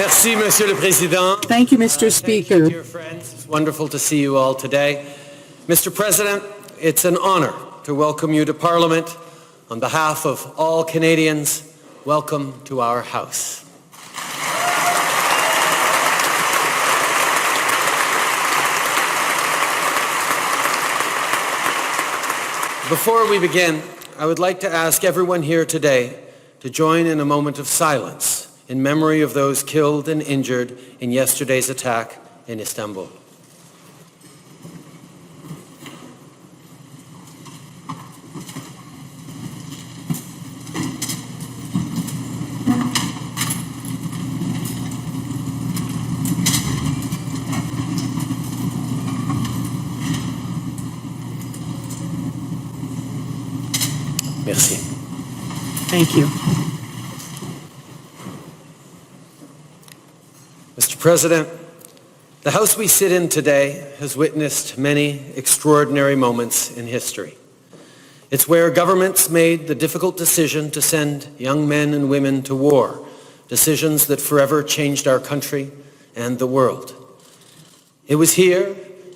Merci, Monsieur le Président. Thank you, Mr. Speaker. Thank you, dear friends. It's wonderful to see you all today. Mr. President, it's an honor to welcome you to Parliament. On behalf of all Canadians, welcome to our House. Before we begin, I would like to ask everyone here today to join in a moment of silence in memory of those killed and injured in yesterday's attack in Istanbul. Merci. Thank you. Mr. President, the House we sit in today has witnessed many extraordinary moments in history. It's where governments made the difficult decision to send young men and women to war, decisions that forever changed our country and the world. It was here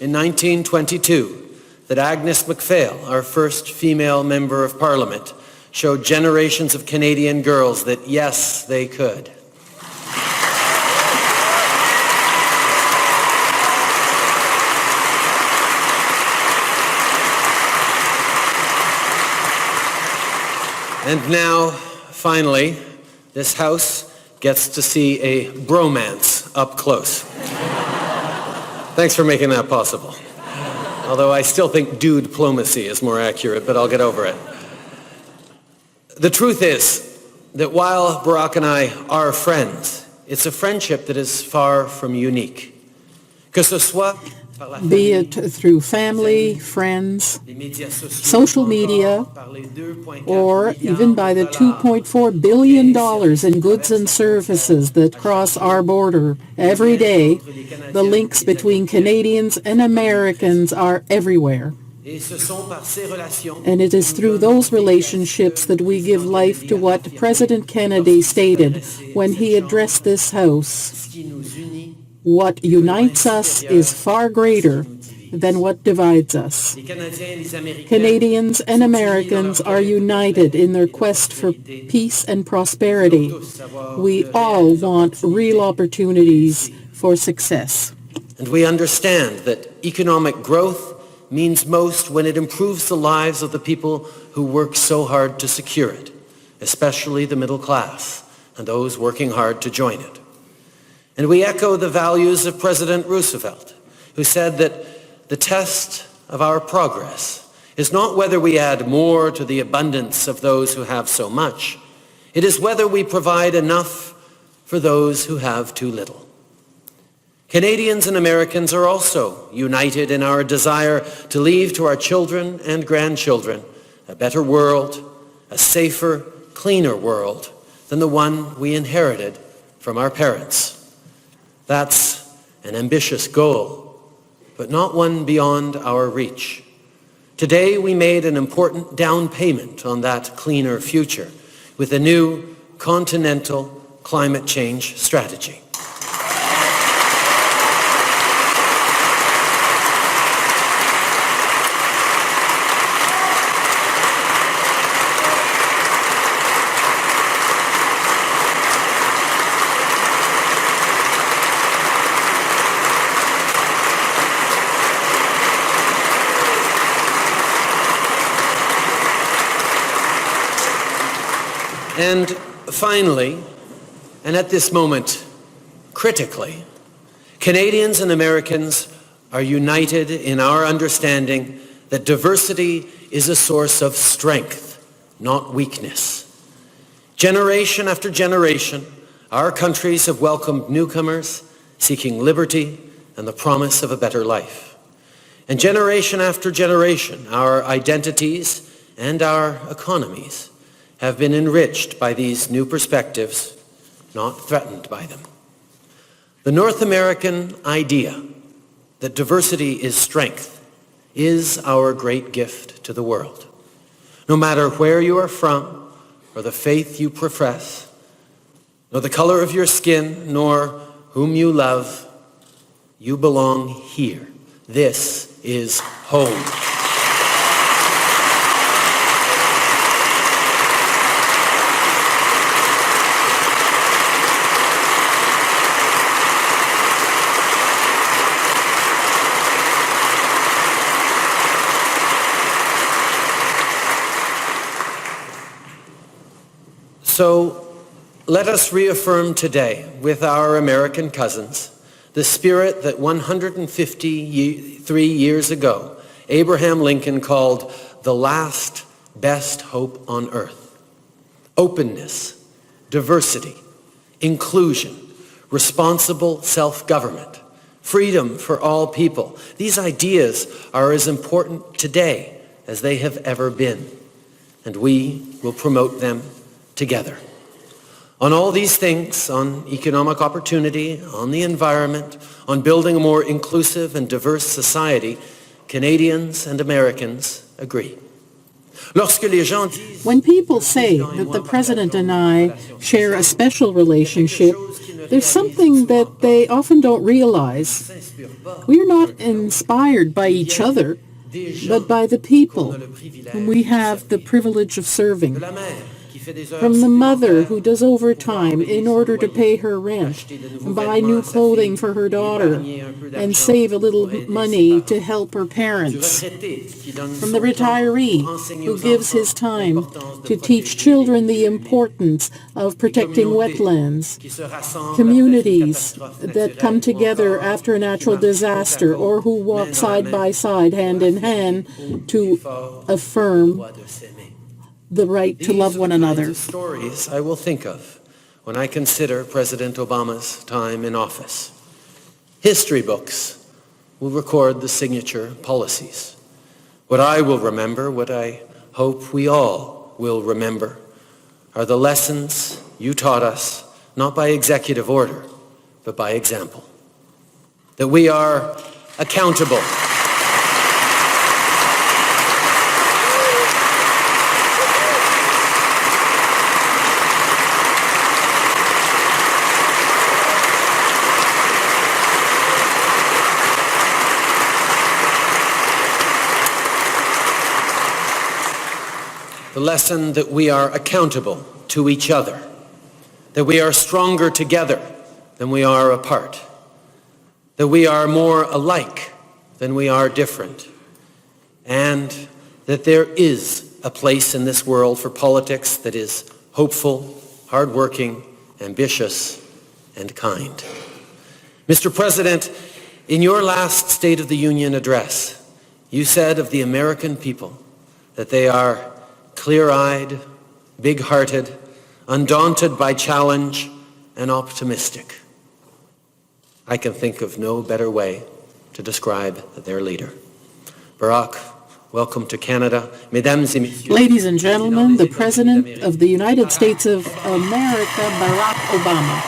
in 1922 that Agnes MacPhail, our first female member of Parliament, showed generations of Canadian girls that, yes, they could. And now, finally, this House gets to see a bromance up close. Thanks for making that possible. Although I still think dude-plomacy is more accurate, but I'll get over it. The truth is that while Barack and I are friends, it's a friendship that is far from unique. Que ce soit Be it through family, friends, social media, or even by the $2.4 billion in goods and services that cross our border every day, the links between Canadians and Americans are everywhere. And it is through those relationships that we give life to what President Kennedy stated when he addressed this House. What unites us is far greater than what divides us. Canadians and Americans are united in their quest for peace and prosperity. We all want real opportunities for success. And we understand that economic growth means most when it improves the lives of the people who work so hard to secure it, especially the middle class and those working hard to join it. And we echo the values of President Roosevelt, who said that the test of our progress is not whether we add more to the abundance of those who have so much. It is whether we provide enough for those who have too little. Canadians and Americans are also united in our desire to leave to our children and grandchildren a better world, a safer, cleaner world than the one we inherited from our parents. That's an ambitious goal, but not one beyond our reach. Today we made an important down payment on that cleaner future with a new continental climate change strategy. And finally, and at this moment, critically, Canadians and Americans are united in our understanding that diversity is a source of strength, not weakness. Generation after generation, our countries have welcomed newcomers seeking liberty and the promise of a better life. And generation after generation, our identities and our economies have been enriched by these new perspectives, not threatened by them. The North American idea that diversity is strength is our great gift to the world. No matter where you are from or the faith you profess, nor the color of your skin, nor whom you love. You belong here. This is home. So let us reaffirm today with our American cousins the spirit that 153 years ago Abraham Lincoln called the last best hope on earth. Openness, diversity, inclusion, responsible self-government, freedom for all people. These ideas are as important today as they have ever been, and we will promote them together. On all these things, on economic opportunity, on the environment, on building a more inclusive and diverse society, Canadians and Americans agree. When people say that the President and I share a special relationship, there's something that they often don't realize. We are not inspired by each other, but by the people whom we have the privilege of serving. From the mother who does overtime in order to pay her rent, buy new clothing for her daughter, and save a little money to help her parents. From the retiree who gives his time to teach children the importance of protecting wetlands. Communities that come together after a natural disaster or who walk side by side, hand in hand, to affirm the right to love one another. These stories I will think of when I consider President Obama's time in office. History books will record the signature policies. What I will remember, what I hope we all will remember, are the lessons you taught us, not by executive order, but by example. That we are accountable. The lesson that we are accountable to each other, that we are stronger together than we are apart, that we are more alike than we are different, and that there is a place in this world for politics that is hopeful, hardworking, ambitious, and kind. Mr. President, in your last State of the Union address, you said of the American people that they are clear-eyed, big-hearted, undaunted by challenge, and optimistic. I can think of no better way to describe their leader. Barack, welcome to Canada. Mesdames et messieurs. Ladies and gentlemen, the President of the United States of America, Barack Obama.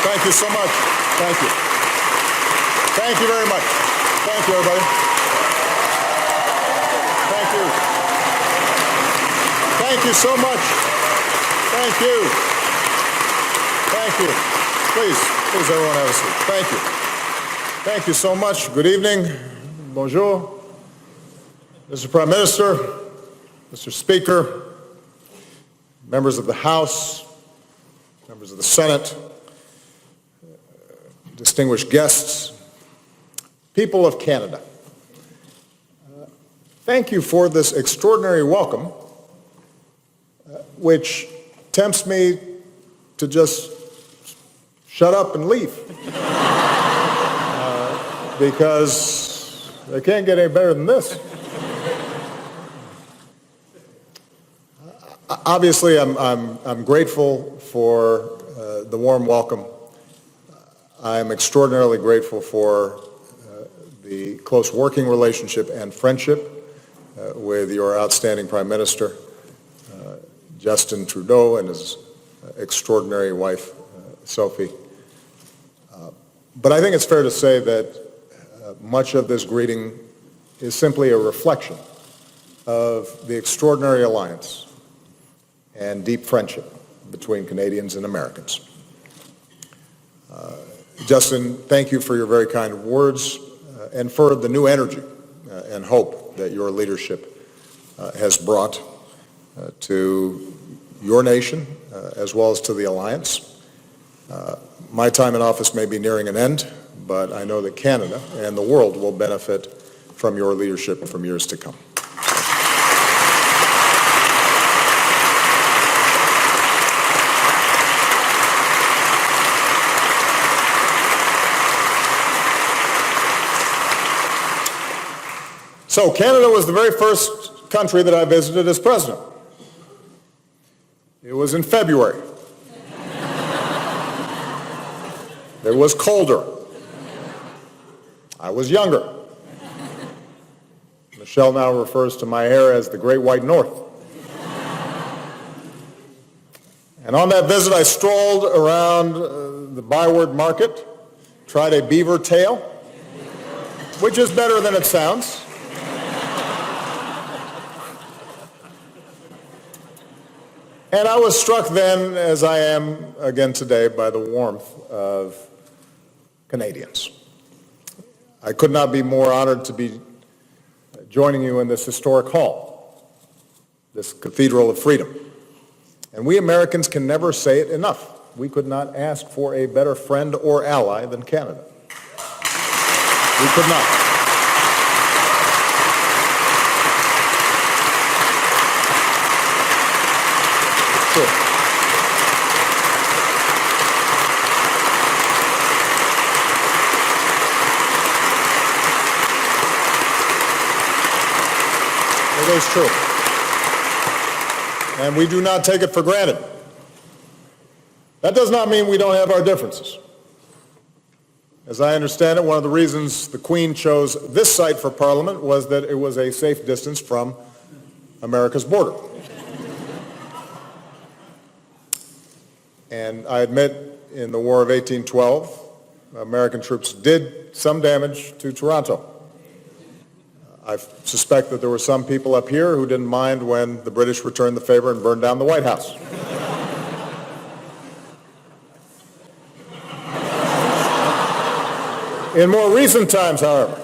Thank you so much. Thank you. Thank you very much. Thank you, everybody. Thank you. Thank you so much. Thank you. Thank you. Please, everyone have a seat. Thank you. Thank you so much. Good evening. Bonjour. Mr. Prime Minister, Mr. Speaker, members of the House, members of the Senate, distinguished guests, people of Canada, thank you for this extraordinary welcome, which tempts me to just shut up and leave, because they can't get any better than this. Obviously, I'm grateful for the warm welcome. I'm extraordinarily grateful for the close working relationship and friendship with your outstanding Prime Minister, Justin Trudeau, and his extraordinary wife, Sophie. But I think it's fair to say that much of this greeting is simply a reflection of the extraordinary alliance and deep friendship between Canadians and Americans. Justin, thank you for your very kind words and for the new energy and hope that your leadership has brought to your nation as well as to the alliance. My time in office may be nearing an end, but I know that Canada and the world will benefit from your leadership from years to come. So Canada was the very first country that I visited as president. It was in February. It was colder. I was younger. Michelle now refers to my hair as the Great White North. And on that visit, I strolled around the Byward Market, tried a beaver tail, which is better than it sounds. And I was struck then, as I am again today, by the warmth of Canadians. I could not be more honored to be joining you in this historic hall, this Cathedral of Freedom. And we Americans can never say it enough. We could not ask for a better friend or ally than Canada. We could not. Sure. It is true. And we do not take it for granted. That does not mean we don't have our differences. As I understand it, one of the reasons the Queen chose this site for Parliament was that it was a safe distance from America's border. And I admit, in the War of 1812, American troops did some damage to Toronto. I suspect that there were some people up here who didn't mind when the British returned the favor and burned down the White House. In more recent times, however,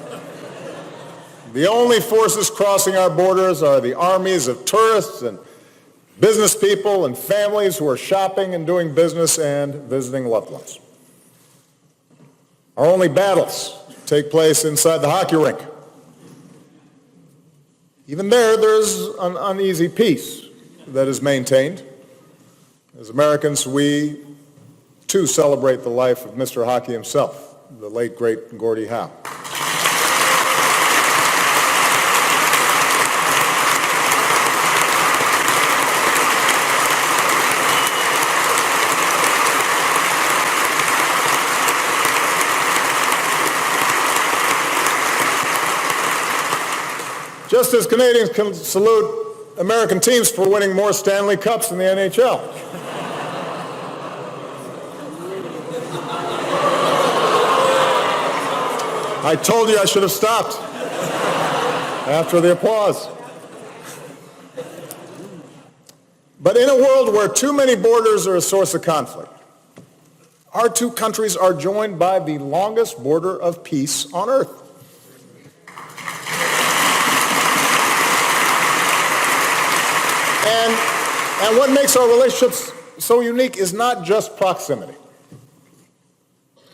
the only forces crossing our borders are the armies of tourists and business people and families who are shopping and doing business and visiting loved ones. Our only battles take place inside the hockey rink. Even there's an uneasy peace that is maintained. As Americans, we too celebrate the life of Mr. Hockey himself, the late, great Gordie Howe. Just as Canadians can salute American teams for winning more Stanley Cups in the NHL. I told you I should have stopped after the applause. But in a world where too many borders are a source of conflict, our two countries are joined by the longest border of peace on earth. And what makes our relationships so unique is not just proximity.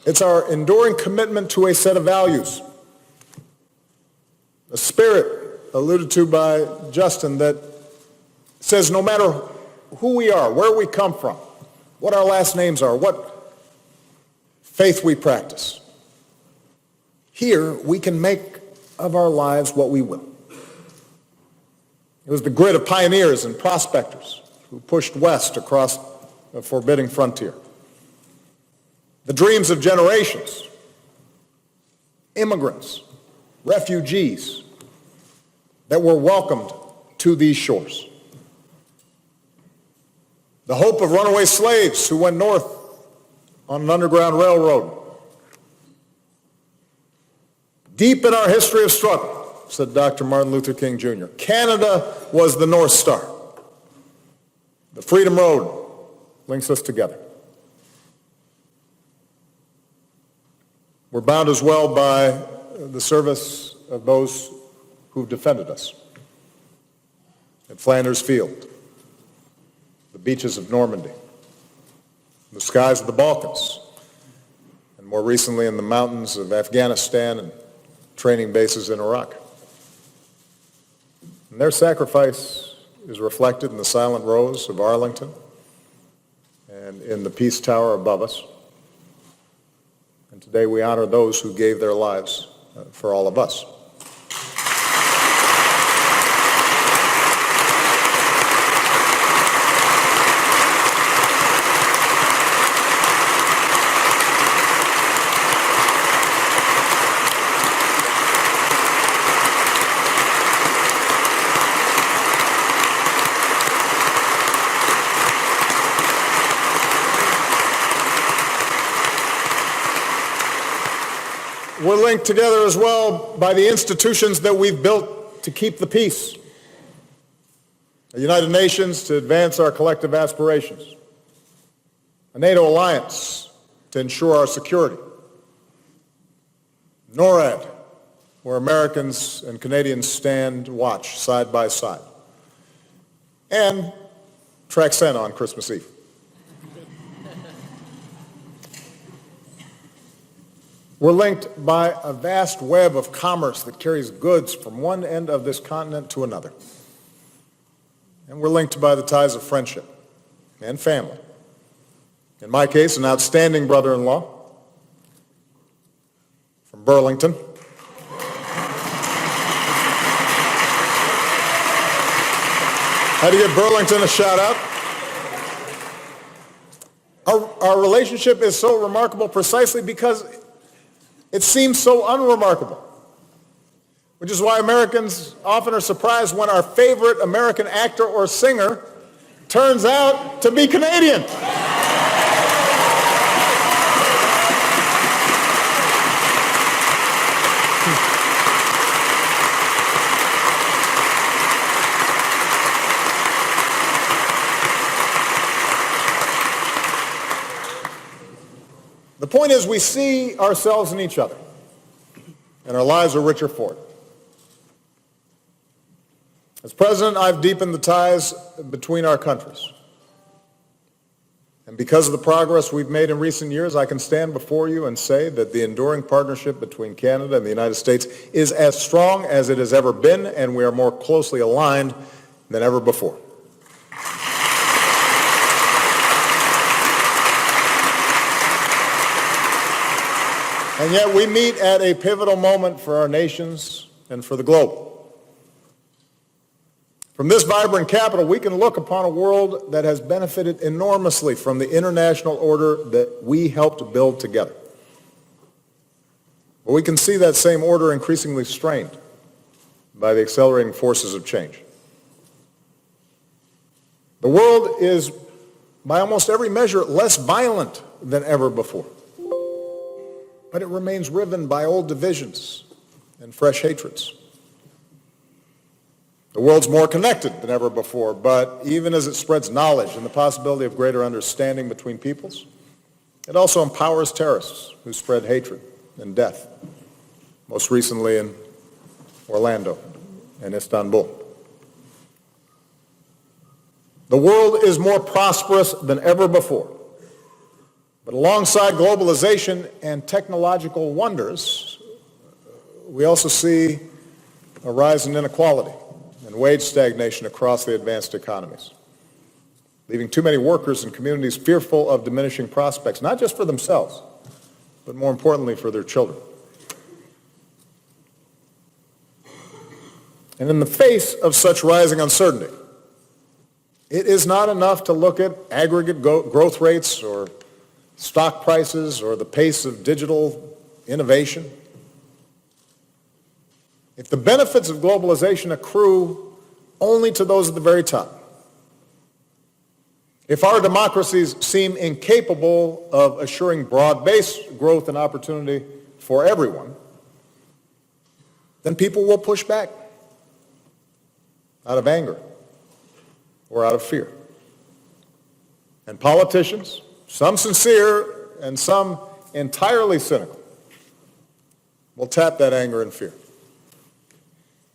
It's our enduring commitment to a set of values, a spirit alluded to by Justin that says no matter who we are, where we come from, what our last names are, what faith we practice, here we can make of our lives what we will. It was the grit of pioneers and prospectors who pushed west across a forbidding frontier. The dreams of generations, immigrants, refugees that were welcomed to these shores. The hope of runaway slaves who went north on an underground railroad. Deep in our history of struggle, said Dr. Martin Luther King Jr., Canada was the North Star. The Freedom Road links us together. We're bound as well by the service of those who've defended us at Flanders Field, the beaches of Normandy, the skies of the Balkans, and more recently in the mountains of Afghanistan and training bases in Iraq. And their sacrifice is reflected in the silent rows of Arlington and in the Peace Tower above us. And today we honor those who gave their lives for all of us. We're linked together as well by the institutions that we've built to keep the peace. The United Nations to advance our collective aspirations. A NATO alliance to ensure our security. NORAD, where Americans and Canadians stand watch side by side. And Traxena on Christmas Eve. We're linked by a vast web of commerce that carries goods from one end of this continent to another. And we're linked by the ties of friendship and family. In my case, an outstanding brother-in-law from Burlington. Had to give Burlington a shout out. Our relationship is so remarkable precisely because it seems so unremarkable, which is why Americans often are surprised when our favorite American actor or singer turns out to be Canadian. The point is we see ourselves in each other, and our lives are richer for it. As president, I've deepened the ties between our countries. And because of the progress we've made in recent years, I can stand before you and say that the enduring partnership between Canada and the United States is as strong as it has ever been, and we are more closely aligned than ever before. And yet we meet at a pivotal moment for our nations and for the globe. From this vibrant capital, we can look upon a world that has benefited enormously from the international order that we helped build together. But we can see that same order increasingly strained by the accelerating forces of change. The world is, by almost every measure, less violent than ever before. But it remains riven by old divisions and fresh hatreds. The world's more connected than ever before, but even as it spreads knowledge and the possibility of greater understanding between peoples, it also empowers terrorists who spread hatred and death, most recently in Orlando and Istanbul. The world is more prosperous than ever before. But alongside globalization and technological wonders, we also see a rise in inequality and wage stagnation across the advanced economies, leaving too many workers and communities fearful of diminishing prospects, not just for themselves, but more importantly for their children. And in the face of such rising uncertainty, it is not enough to look at aggregate growth rates or stock prices or the pace of digital innovation. If the benefits of globalization accrue only to those at the very top, If our democracies seem incapable of assuring broad-based growth and opportunity for everyone, then people will push back out of anger or out of fear. And politicians, some sincere and some entirely cynical, will tap that anger and fear.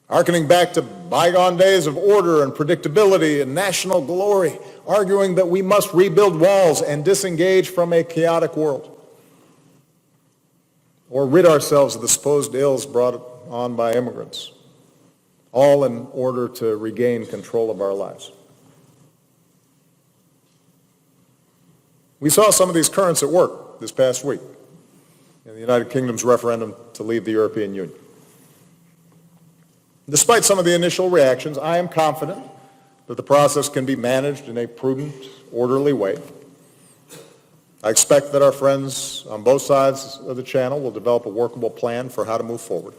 Hearkening back to bygone days of order and predictability and national glory, arguing that we must rebuild walls and disengage from a chaotic world, or rid ourselves of the supposed ills brought on by immigrants, all in order to regain control of our lives. We saw some of these currents at work this past week in the United Kingdom's referendum to leave the European Union. Despite some of the initial reactions, I am confident that the process can be managed in a prudent, orderly way. I expect that our friends on both sides of the channel will develop a workable plan for how to move forward.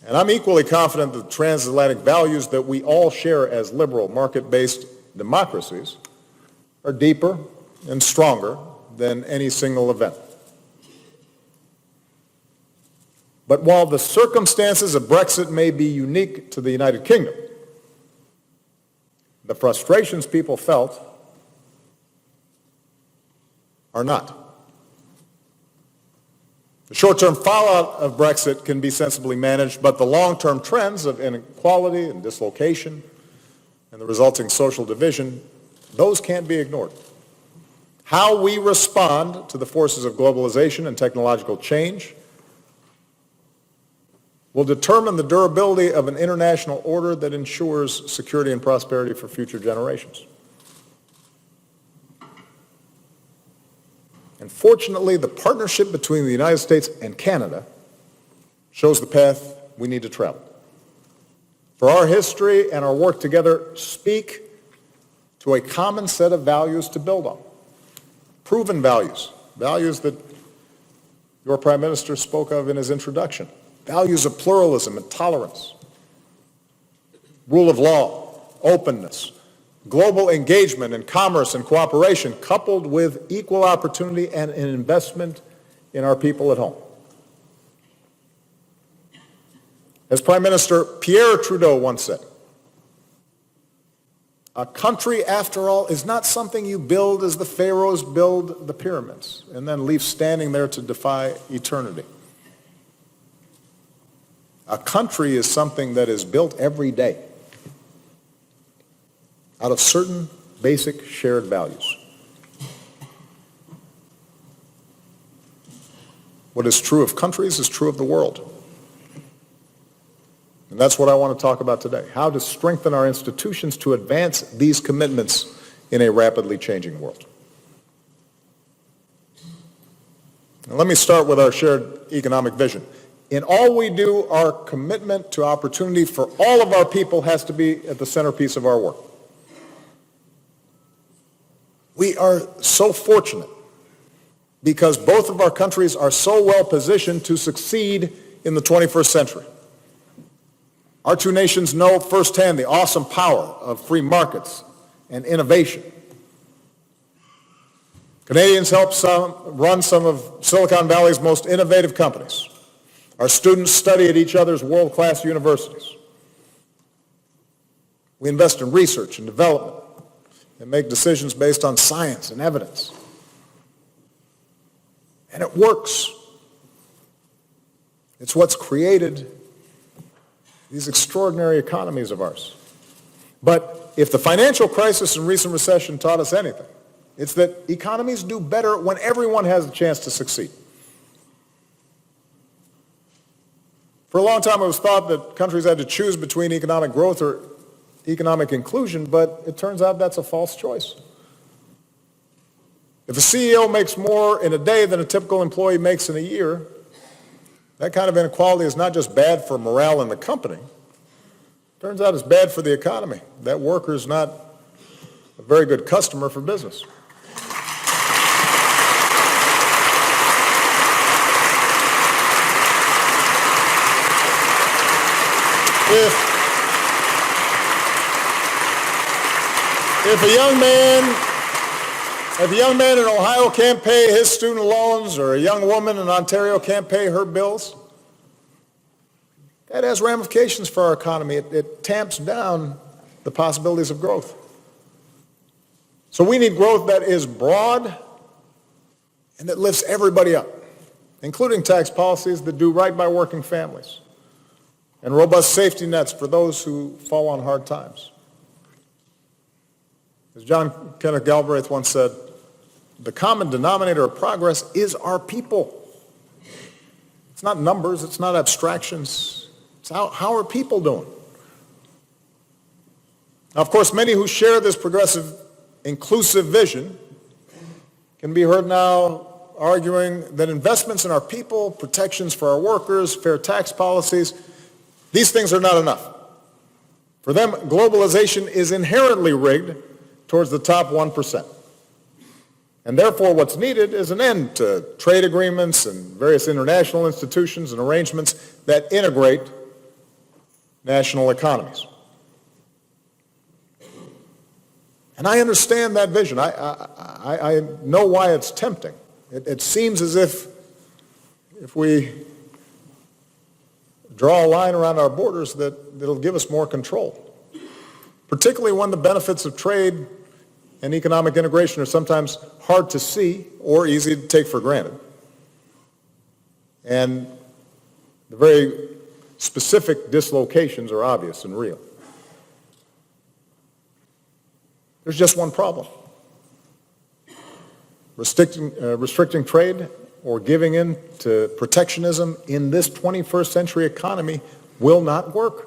And I'm equally confident that the transatlantic values that we all share as liberal, market-based democracies are deeper and stronger than any single event. But while the circumstances of Brexit may be unique to the United Kingdom, the frustrations people felt are not. The short-term fallout of Brexit can be sensibly managed, but the long-term trends of inequality and dislocation and the resulting social division, those can't be ignored. How we respond to the forces of globalization and technological change will determine the durability of an international order that ensures security and prosperity for future generations. And fortunately, the partnership between the United States and Canada shows the path we need to travel. For our history and our work together speak to a common set of values to build on. Proven values, values that your Prime Minister spoke of in his introduction. Values of pluralism and tolerance, rule of law, openness, global engagement in commerce and cooperation, coupled with equal opportunity and an investment in our people at home. As Prime Minister Pierre Trudeau once said, a country, after all, is not something you build as the pharaohs build the pyramids and then leave standing there to defy eternity. A country is something that is built every day out of certain basic shared values. What is true of countries is true of the world. And that's what I want to talk about today, how to strengthen our institutions to advance these commitments in a rapidly changing world. Now, let me start with our shared economic vision. In all we do, our commitment to opportunity for all of our people has to be at the centerpiece of our work. We are so fortunate because both of our countries are so well positioned to succeed in the 21st century. Our two nations know firsthand the awesome power of free markets and innovation. Canadians help run some of Silicon Valley's most innovative companies. Our students study at each other's world-class universities. We invest in research and development and make decisions based on science and evidence. And it works. It's what's created these extraordinary economies of ours. But if the financial crisis and recent recession taught us anything, it's that economies do better when everyone has a chance to succeed. For a long time, it was thought that countries had to choose between economic growth or economic inclusion, but it turns out that's a false choice. If a CEO makes more in a day than a typical employee makes in a year, that kind of inequality is not just bad for morale in the company. It turns out it's bad for the economy. That worker is not a very good customer for business. If a young man in Ohio can't pay his student loans, or a young woman in Ontario can't pay her bills, that has ramifications for our economy. It tamps down the possibilities of growth. So we need growth that is broad and that lifts everybody up, including tax policies that do right by working families and robust safety nets for those who fall on hard times. As John Kenneth Galbraith once said, the common denominator of progress is our people. It's not numbers, it's not abstractions. It's how are people doing? Now, of course, many who share this progressive, inclusive vision can be heard now arguing that investments in our people, protections for our workers, fair tax policies, these things are not enough. For them, globalization is inherently rigged towards the top 1%. And therefore, what's needed is an end to trade agreements and various international institutions and arrangements that integrate national economies. And I understand that vision. I know why it's tempting. It seems as if we draw a line around our borders that'll give us more control, particularly when the benefits of trade and economic integration are sometimes hard to see or easy to take for granted. And the very specific dislocations are obvious and real. There's just one problem. Restricting trade or giving in to protectionism in this 21st century economy will not work.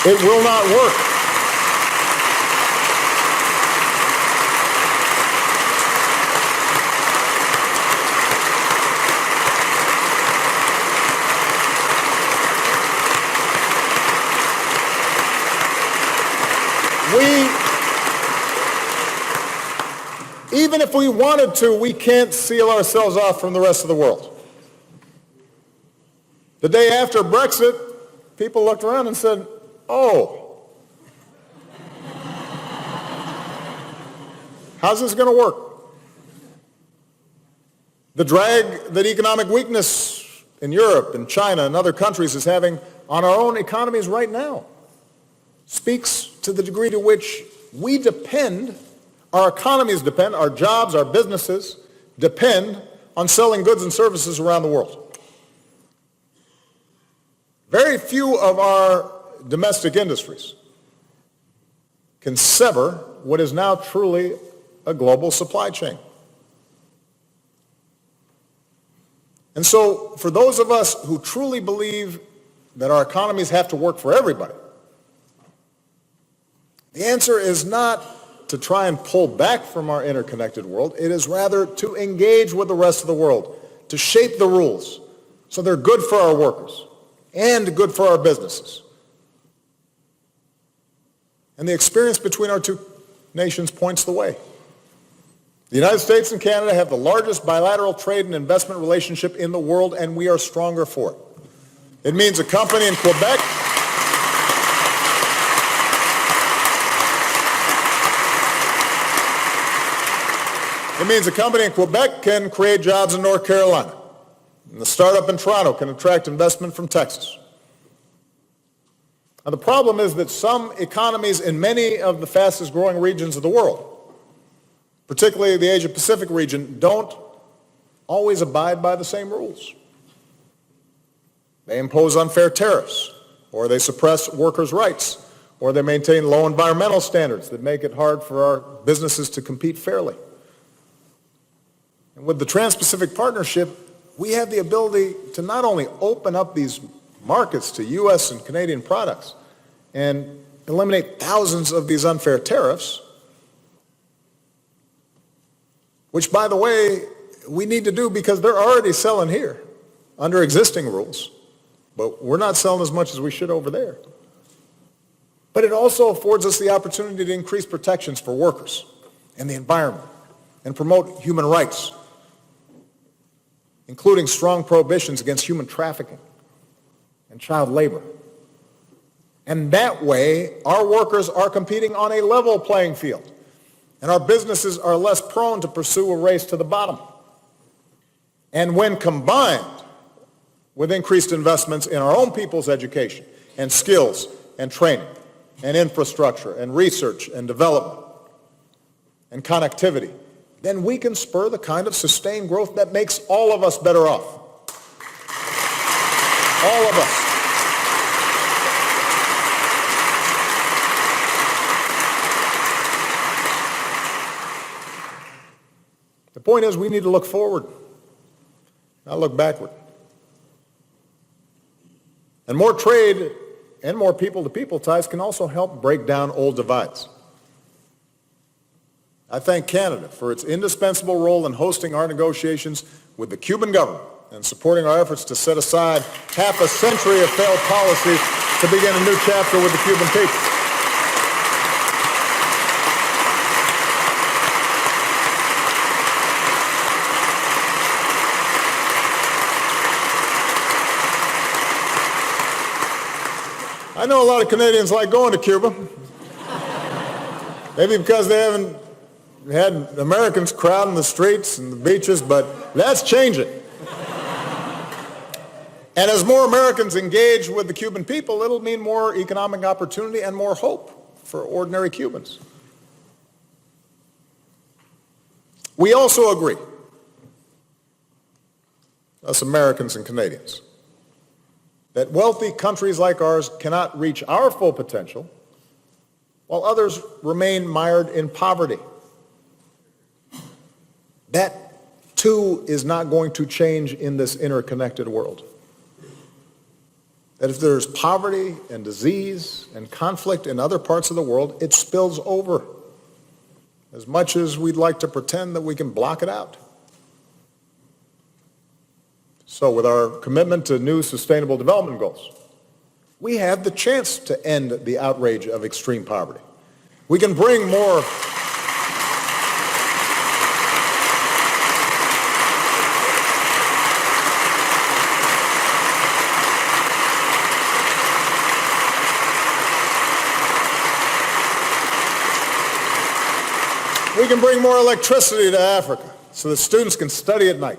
It will not work. Even if we wanted to, we can't seal ourselves off from the rest of the world. The day after Brexit, people looked around and said, oh, how's this going to work? The drag that economic weakness in Europe and China and other countries is having on our own economies right now speaks to the degree to which we depend, our economies depend, our jobs, our businesses depend on selling goods and services around the world. Very few of our domestic industries can sever what is now truly a global supply chain. And so for those of us who truly believe that our economies have to work for everybody, the answer is not to try and pull back from our interconnected world. It is rather to engage with the rest of the world, to shape the rules so they're good for our workers and good for our businesses. And the experience between our two nations points the way. The United States and Canada have the largest bilateral trade and investment relationship in the world, and we are stronger for it. It means a company in Quebec can create jobs in North Carolina. And the startup in Toronto can attract investment from Texas. Now, the problem is that some economies in many of the fastest growing regions of the world, particularly the Asia-Pacific region, don't always abide by the same rules. They impose unfair tariffs, or they suppress workers' rights, or they maintain low environmental standards that make it hard for our businesses to compete fairly. And with the Trans-Pacific Partnership, we have the ability to not only open up these markets to U.S. and Canadian products and eliminate thousands of these unfair tariffs, which, by the way, we need to do because they're already selling here under existing rules, but we're not selling as much as we should over there. But it also affords us the opportunity to increase protections for workers and the environment and promote human rights, including strong prohibitions against human trafficking and child labor. And that way, our workers are competing on a level playing field, and our businesses are less prone to pursue a race to the bottom. And when combined with increased investments in our own people's education and skills and training and infrastructure and research and development and connectivity, then we can spur the kind of sustained growth that makes all of us better off. All of us. The point is, we need to look forward, not look backward. And more trade and more people-to-people ties can also help break down old divides. I thank Canada for its indispensable role in hosting our negotiations with the Cuban government and supporting our efforts to set aside half a century of failed policies to begin a new chapter with the Cuban people. I know a lot of Canadians like going to Cuba. Maybe because they haven't had Americans crowding the streets and the beaches, but that's changing. And as more Americans engage with the Cuban people, it'll mean more economic opportunity and more hope for ordinary Cubans. We also agree, us Americans and Canadians, that wealthy countries like ours cannot reach our full potential while others remain mired in poverty. That, too, is not going to change in this interconnected world. That if there's poverty and disease and conflict in other parts of the world, it spills over, as much as we'd like to pretend that we can block it out. So with our commitment to new sustainable development goals, we have the chance to end the outrage of extreme poverty. We can bring more electricity to Africa so that students can study at night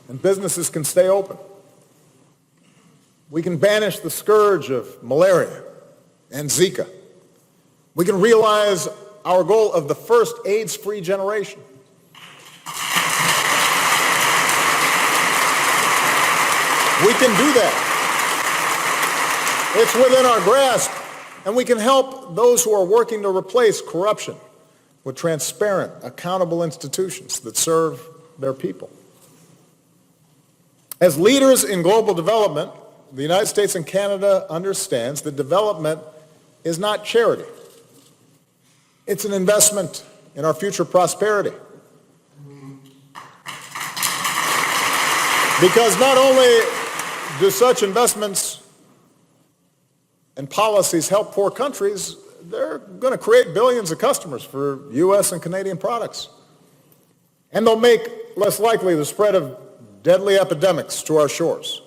and businesses can stay open. We can banish the scourge of malaria and Zika. We can realize our goal of the first AIDS-free generation. We can do that. It's within our grasp, and we can help those who are working to replace corruption with transparent, accountable institutions that serve their people. As leaders in global development, the United States and Canada understands that development is not charity. It's an investment in our future prosperity. Because not only do such investments and policies help poor countries, they're going to create billions of customers for U.S. and Canadian products. And they'll make less likely the spread of deadly epidemics to our shores.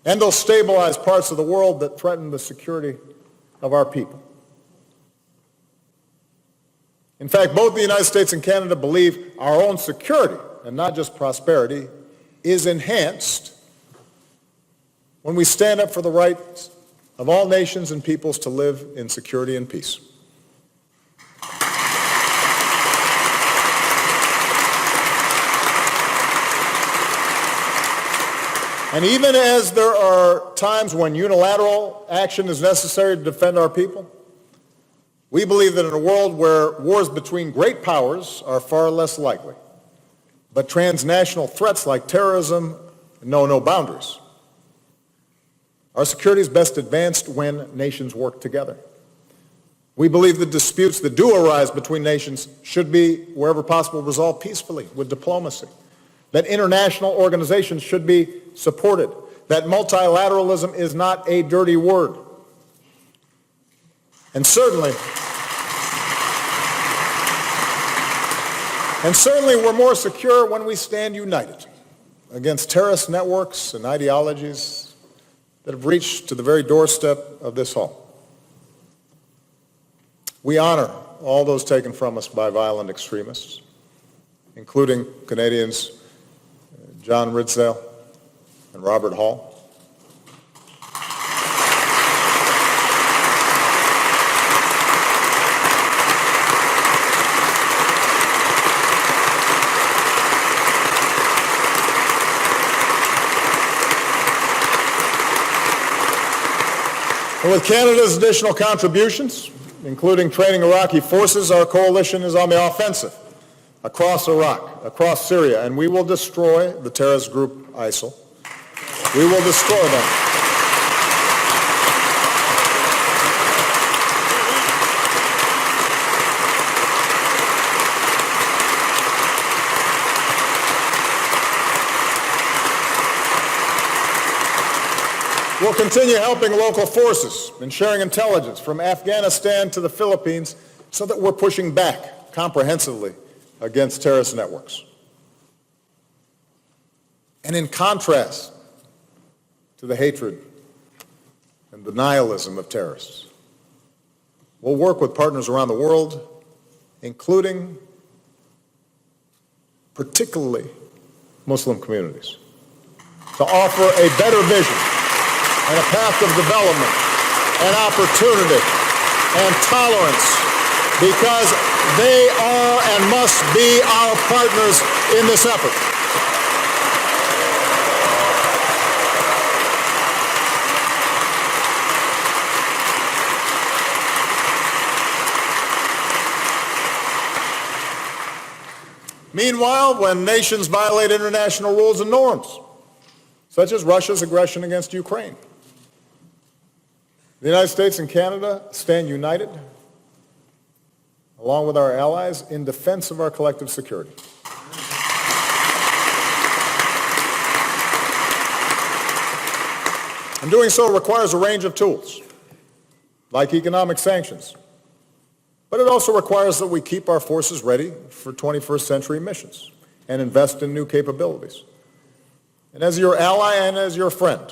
And they'll stabilize parts of the world that threaten the security of our people. In fact, both the United States and Canada believe our own security, and not just prosperity, is enhanced when we stand up for the rights of all nations and peoples to live in security and peace. And even as there are times when unilateral action is necessary to defend our people, we believe that in a world where wars between great powers are far less likely, but transnational threats like terrorism know no boundaries, our security is best advanced when nations work together. We believe the disputes that do arise between nations should be, wherever possible, resolved peacefully with diplomacy. That international organizations should be supported. That multilateralism is not a dirty word. And certainly we're more secure when we stand united against terrorist networks and ideologies that have reached to the very doorstep of this hall. We honor all those taken from us by violent extremists, including Canadians John Ridsdale and Robert Hall. And with Canada's additional contributions, including training Iraqi forces, our coalition is on the offensive across Iraq, across Syria, and we will destroy the terrorist group ISIL. We will destroy them. We'll continue helping local forces and sharing intelligence from Afghanistan to the Philippines so that we're pushing back comprehensively against terrorist networks. And in contrast to the hatred and the nihilism of terrorists, we'll work with partners around the world, including particularly Muslim communities, to offer a better vision and a path of development and opportunity and tolerance, because they are and must be our partners in this effort. Meanwhile, when nations violate international rules and norms, such as Russia's aggression against Ukraine, the United States and Canada stand united, along with our allies, in defense of our collective security. And doing so requires a range of tools, like economic sanctions. But it also requires that we keep our forces ready for 21st century missions and invest in new capabilities. And as your ally and as your friend,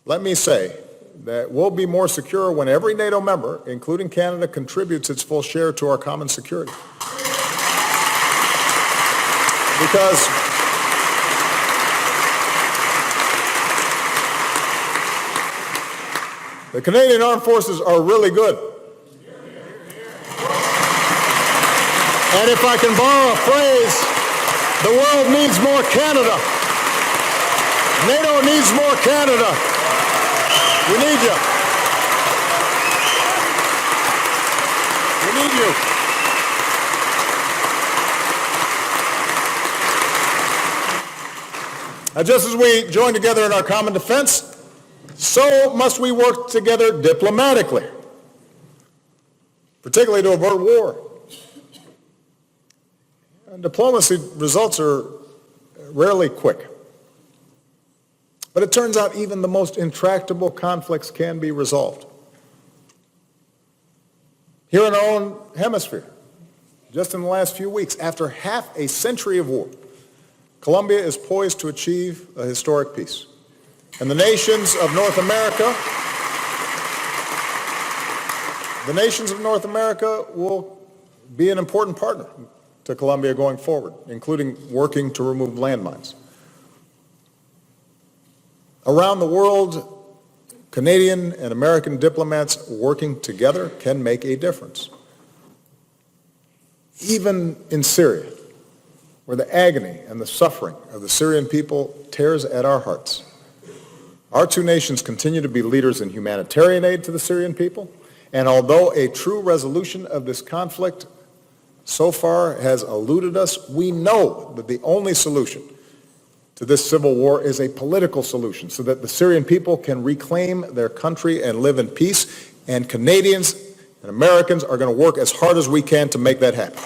let me say that we'll be more secure when every NATO member, including Canada, contributes its full share to our common security. Because the Canadian Armed Forces are really good. And if I can borrow a phrase, the world needs more Canada. NATO needs more Canada. We need you. We need you. Now, just as we join together in our common defense, so must we work together diplomatically, particularly to avert war. And diplomacy results are rarely quick. But it turns out even the most intractable conflicts can be resolved. Here in our own hemisphere, just in the last few weeks, after half a century of war, Colombia is poised to achieve a historic peace. And the nations of North America will be an important partner to Colombia going forward, including working to remove landmines. Around the world, Canadian and American diplomats working together can make a difference. Even in Syria, where the agony and the suffering of the Syrian people tears at our hearts, our two nations continue to be leaders in humanitarian aid to the Syrian people, and although a true resolution of this conflict so far has eluded us, we know that the only solution to this civil war is a political solution so that the Syrian people can reclaim their country and live in peace, and Canadians and Americans are going to work as hard as we can to make that happen.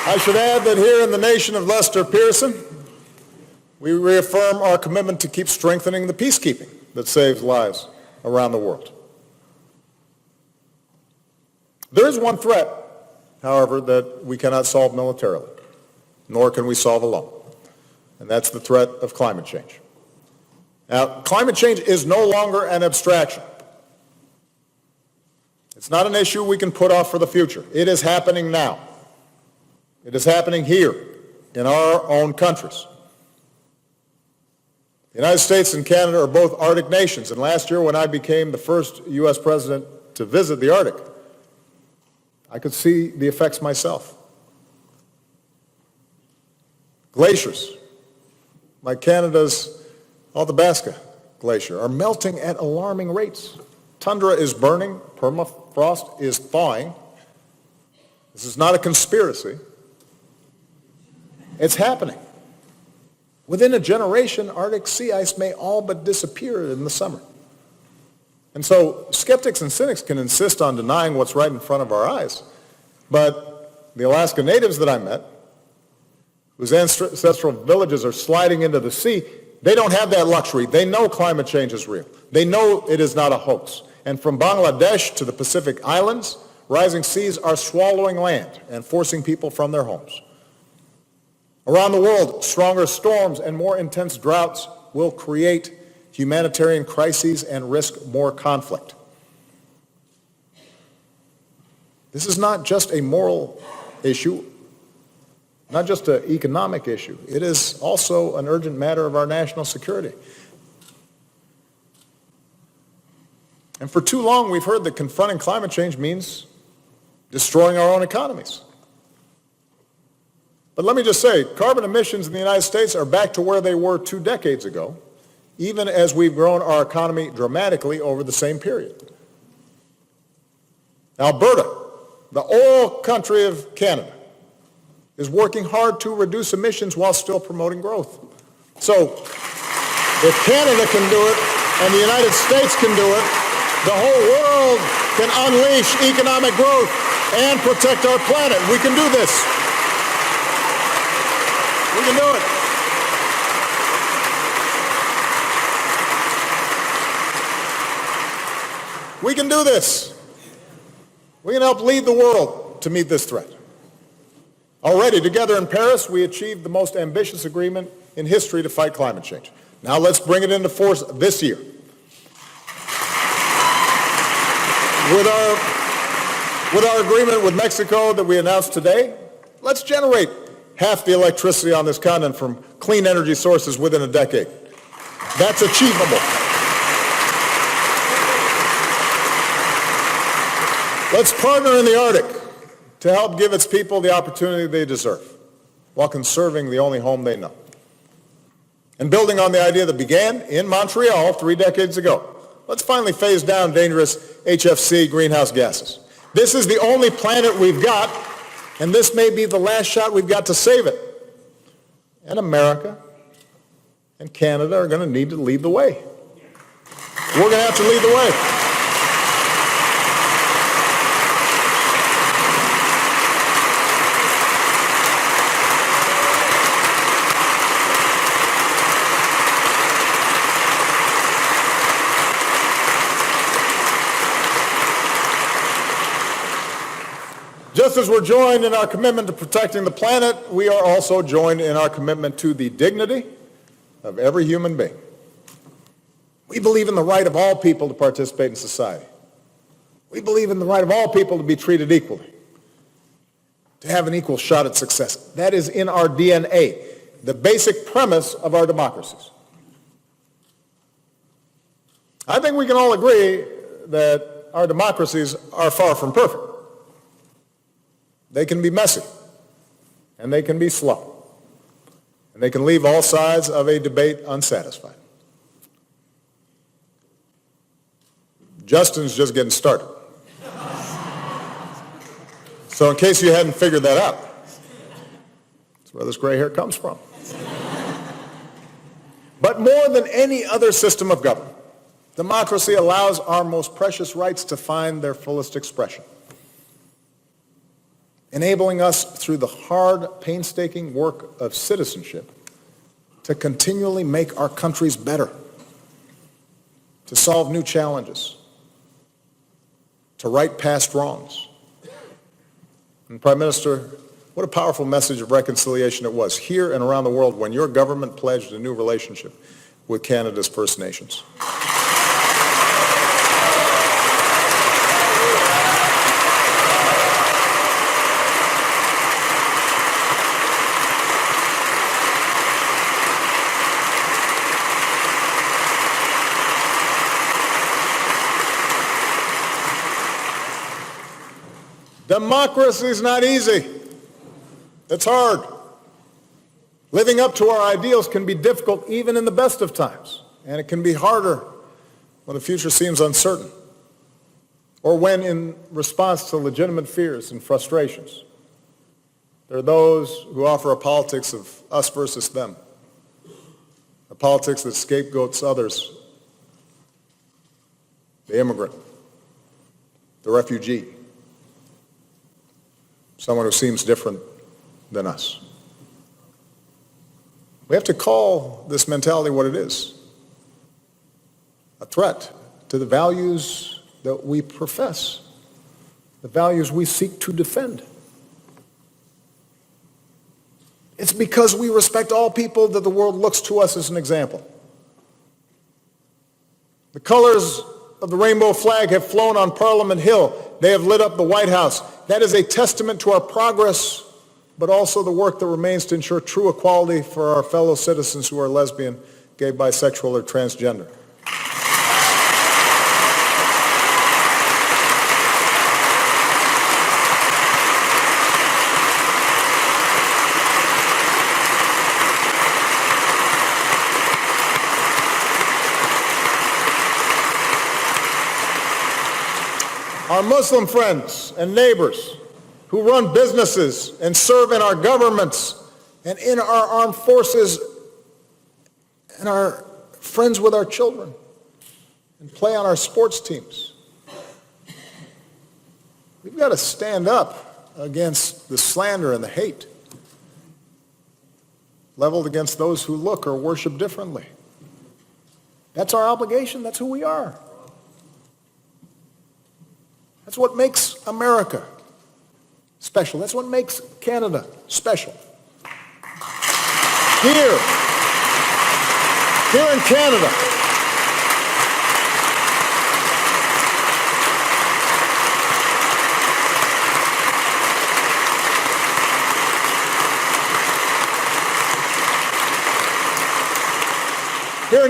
I should add that here in the nation of Lester Pearson, we reaffirm our commitment to keep strengthening the peacekeeping that saves lives around the world. There is one threat, however, that we cannot solve militarily, nor can we solve alone, and that's the threat of climate change. Now, climate change is no longer an abstraction. It's not an issue we can put off for the future. It is happening now. It is happening here in our own countries. The United States and Canada are both Arctic nations, and last year when I became the first U.S. president to visit the Arctic, I could see the effects myself. Glaciers, like Canada's Athabasca Glacier, are melting at alarming rates. Tundra is burning, permafrost is thawing. This is not a conspiracy. It's happening. Within a generation, Arctic sea ice may all but disappear in the summer. And so skeptics and cynics can insist on denying what's right in front of our eyes. But the Alaska natives that I met, whose ancestral villages are sliding into the sea, they don't have that luxury. They know climate change is real. They know it is not a hoax. And from Bangladesh to the Pacific Islands, rising seas are swallowing land and forcing people from their homes. Around the world, stronger storms and more intense droughts will create humanitarian crises and risk more conflict. This is not just a moral issue, not just an economic issue. It is also an urgent matter of our national security. And for too long, we've heard that confronting climate change means destroying our own economies. But let me just say, carbon emissions in the United States are back to where they were 2 decades ago, even as we've grown our economy dramatically over the same period. Alberta, the oil country of Canada, is working hard to reduce emissions while still promoting growth. So, if Canada can do it and the United States can do it, the whole world can unleash economic growth and protect our planet. We can do this. We can do it. We can do this. We can help lead the world to meet this threat. Already, together in Paris, we achieved the most ambitious agreement in history to fight climate change. Now let's bring it into force this year. With our agreement with Mexico that we announced today, let's generate half the electricity on this continent from clean energy sources within a decade. That's achievable. Let's partner in the Arctic to help give its people the opportunity they deserve while conserving the only home they know. And building on the idea that began in Montreal 3 decades ago, let's finally phase down dangerous HFC greenhouse gases. This is the only planet we've got, and this may be the last shot we've got to save it. And America and Canada are going to need to lead the way. We're going to have to lead the way. Just as we're joined in our commitment to protecting the planet, we are also joined in our commitment to the dignity of every human being. We believe in the right of all people to participate in society. We believe in the right of all people to be treated equally, to have an equal shot at success. That is in our DNA, the basic premise of our democracies. I think we can all agree that our democracies are far from perfect. They can be messy, and they can be slow, and they can leave all sides of a debate unsatisfied. Justin's just getting started. So in case you hadn't figured that out, that's where this gray hair comes from. But more than any other system of government, democracy allows our most precious rights to find their fullest expression, enabling us through the hard, painstaking work of citizenship to continually make our countries better, to solve new challenges, to right past wrongs, And Prime Minister, what a powerful message of reconciliation it was here and around the world when your government pledged a new relationship with Canada's First Nations. Democracy is not easy. It's hard. Living up to our ideals can be difficult even in the best of times, and it can be harder when the future seems uncertain or when in response to legitimate fears and frustrations. There are those who offer a politics of us versus them, a politics that scapegoats others, the immigrant, the refugee, someone who seems different than us. We have to call this mentality what it is, a threat to the values that we profess, the values we seek to defend. It's because we respect all people that the world looks to us as an example. The colors of the rainbow flag have flown on Parliament Hill. They have lit up the White House. That is a testament to our progress, but also the work that remains to ensure true equality for our fellow citizens who are lesbian, gay, bisexual, or transgender. Our Muslim friends and neighbors who run businesses and serve in our governments and in our armed forces and are friends with our children and play on our sports teams. We've got to stand up against the slander and the hate leveled against those who look or worship differently. That's our obligation. That's who we are. That's what makes America special. That's what makes Canada special. Here in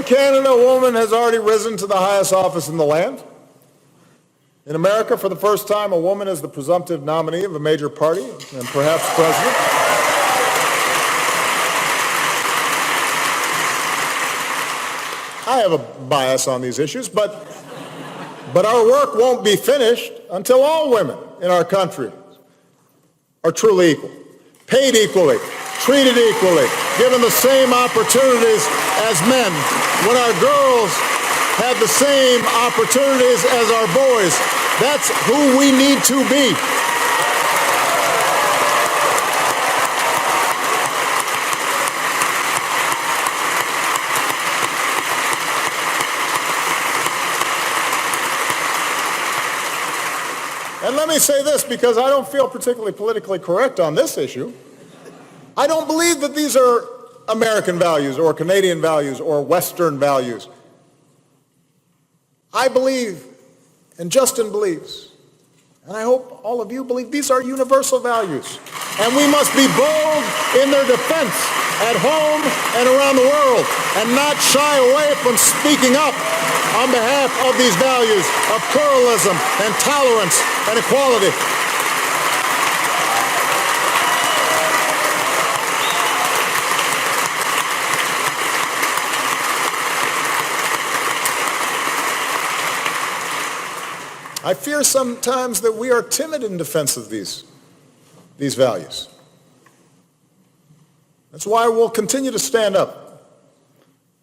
Canada, a woman has already risen to the highest office in the land. In America, for the first time, a woman is the presumptive nominee of a major party and perhaps president. I have a bias on these issues, but our work won't be finished until all women in our country are truly equal, paid equally, treated equally, given the same opportunities as men. When our girls have the same opportunities as our boys. That's who we need to be. And let me say this, because I don't feel particularly politically correct on this issue. I don't believe that these are American values or Canadian values or Western values. I believe, and Justin believes, and I hope all of you believe, these are universal values. And we must be bold in their defense at home and around the world and not shy away from speaking up on behalf of these values of pluralism and tolerance and equality. I fear sometimes that we are timid in defense of these values. That's why we'll continue to stand up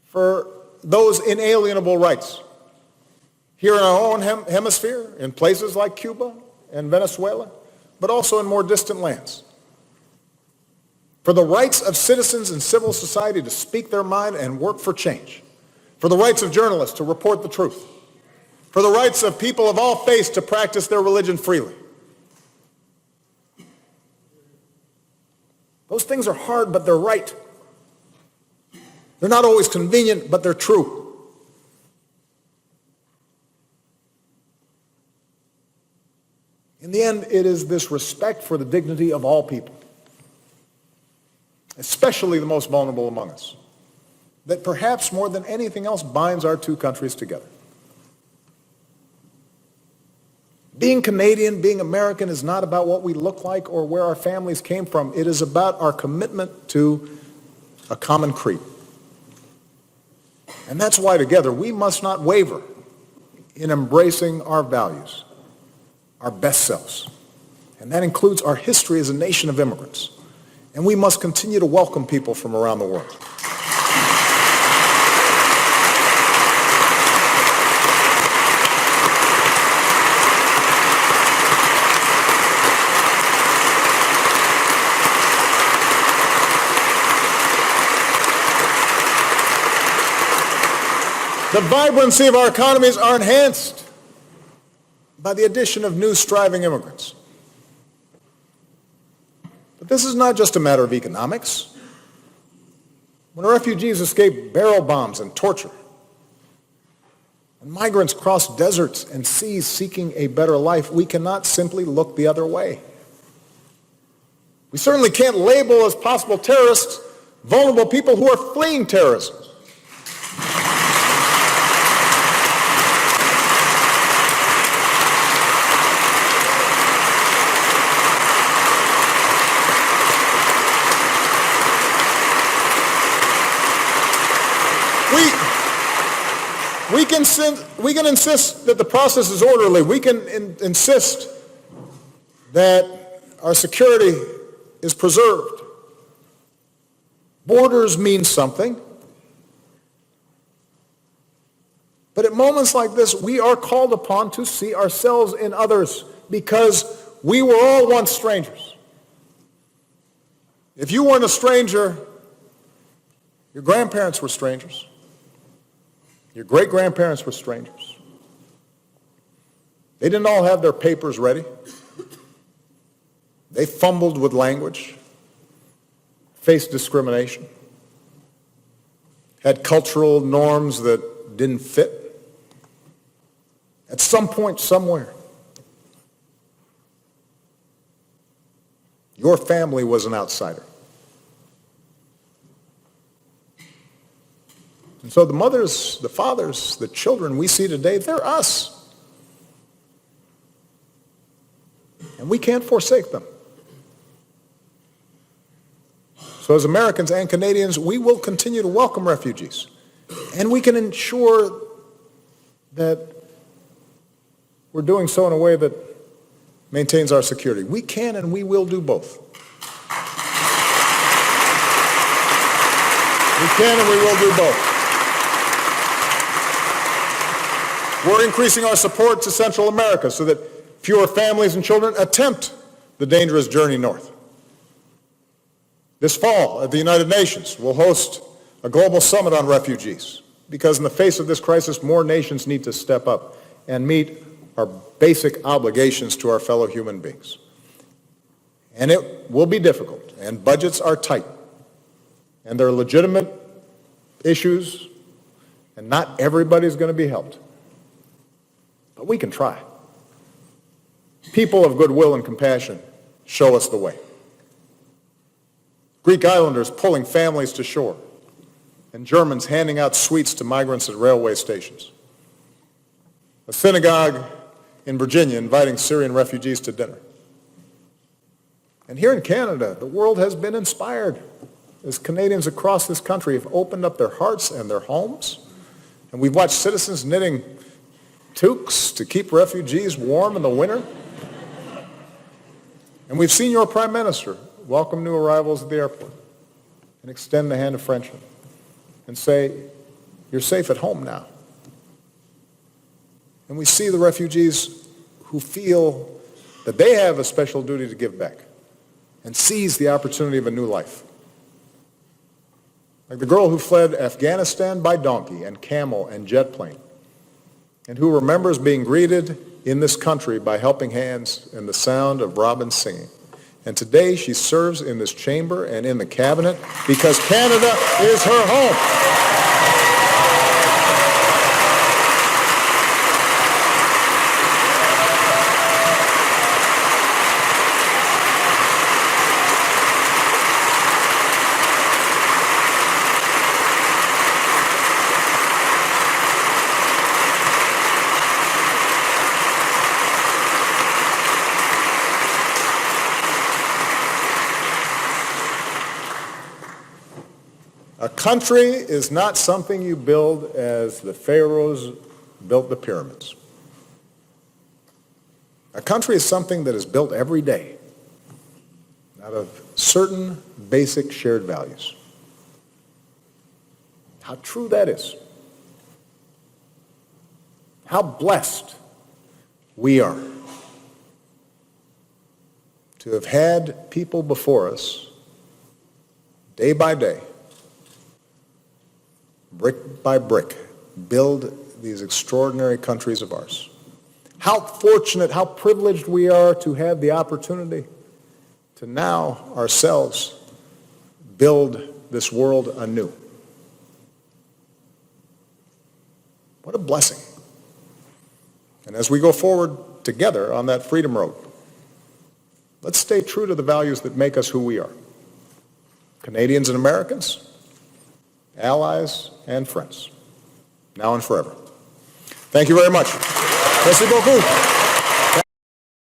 for those inalienable rights here in our own hemisphere, in places like Cuba and Venezuela, but also in more distant lands. For the rights of citizens in civil society to speak their mind and work for change. For the rights of journalists to report the truth. For the rights of people of all faiths to practice their religion freely. Those things are hard, but they're right. They're not always convenient, but they're true. In the end, it is this respect for the dignity of all people, especially the most vulnerable among us, that perhaps more than anything else binds our two countries together. Being Canadian, being American is not about what we look like or where our families came from. It is about our commitment to a common creed. And that's why together we must not waver in embracing our values, our best selves. And that includes our history as a nation of immigrants. And we must continue to welcome people from around the world. The vibrancy of our economies are enhanced by the addition of new striving immigrants. But this is not just a matter of economics. When refugees escape barrel bombs and torture, when migrants cross deserts and seas seeking a better life, we cannot simply look the other way. We certainly can't label as possible terrorists vulnerable people who are fleeing terrorism. We can insist that the process is orderly. We can insist that our security is preserved. Borders mean something. But at moments like this, we are called upon to see ourselves in others because we were all once strangers. If you weren't a stranger, your grandparents were strangers. Your great-grandparents were strangers. They didn't all have their papers ready. They fumbled with language, faced discrimination, had cultural norms that didn't fit. At some point, somewhere, your family was an outsider. And so the mothers, the fathers, the children we see today, they're us. And we can't forsake them. So as Americans and Canadians, we will continue to welcome refugees. And we can ensure that we're doing so in a way that maintains our security. We can and we will do both. We can and we will do both. We're increasing our support to Central America so that fewer families and children attempt the dangerous journey north. This fall at the United Nations, we'll host a global summit on refugees because in the face of this crisis, more nations need to step up and meet our basic obligations to our fellow human beings. And it will be difficult, and budgets are tight, and there are legitimate issues, and not everybody's going to be helped. But we can try. People of goodwill and compassion show us the way. Greek islanders pulling families to shore, and Germans handing out sweets to migrants at railway stations. A synagogue in Virginia inviting Syrian refugees to dinner. And here in Canada, the world has been inspired as Canadians across this country have opened up their hearts and their homes. And we've watched citizens knitting toques to keep refugees warm in the winter. And we've seen your Prime Minister welcome new arrivals at the airport and extend the hand of friendship and say, you're safe at home now. And we see the refugees who feel that they have a special duty to give back and seize the opportunity of a new life. Like the girl who fled Afghanistan by donkey and camel and jet plane, and who remembers being greeted in this country by helping hands and the sound of robins singing. And today she serves in this chamber and in the cabinet because Canada is her home. A country is not something you build as the pharaohs built the pyramids. A country is something that is built every day out of certain basic shared values. How true that is. How blessed we are to have had people before us, day by day, brick by brick, build these extraordinary countries of ours. How fortunate, how privileged we are to have the opportunity to now ourselves build this world anew. What a blessing. And as we go forward together on that freedom road, let's stay true to the values that make us who we are. Canadians and Americans, allies and friends, now and forever. Thank you very much. Merci beaucoup.